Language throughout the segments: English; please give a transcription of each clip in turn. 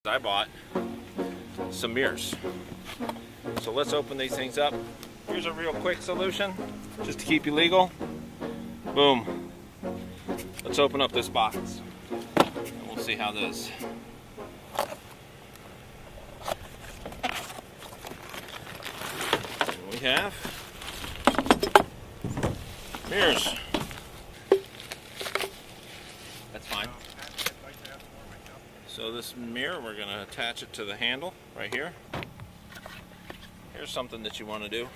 I bought some mirrors. So let's open these things up. Here's a real quick solution, just to keep you legal. Boom. Let's open up this box. And we'll see how this. And we have mirrors. That's fine. So this mirror, we're going to attach it to the handle right here. Here's something that you want to do.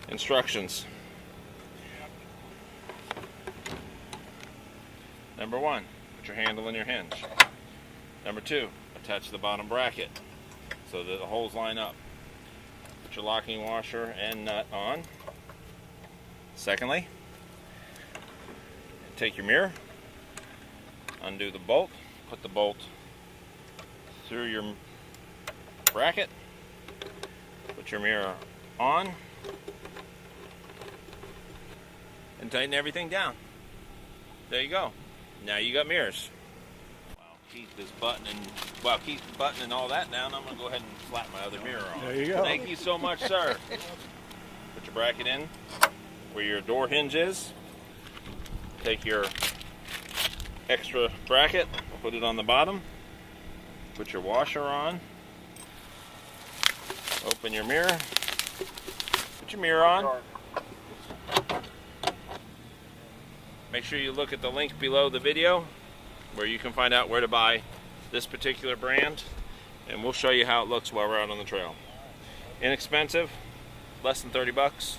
Instructions. Number 1, put your handle in your hinge. Number 2, attach the bottom bracket so that the holes line up. Put your locking washer and nut on. Secondly, take your mirror, undo the bolt, put the bolt through your bracket, put your mirror on, and tighten everything down. There you go. Now you got mirrors. While Keith is buttoning all that down, I'm going to go ahead and slap my other mirror on. There you go. Thank you so much, sir. Put your bracket in where your door hinge is. Take your extra bracket, put it on the bottom, put your washer on, open your mirror, put your mirror on. Make sure you look at the link below the video where you can find out where to buy this particular brand, and we'll show you how it looks while we're out on the trail. Inexpensive, less than 30 bucks,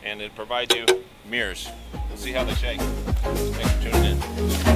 and it provides you mirrors. We'll see how they shake. Thanks for tuning in.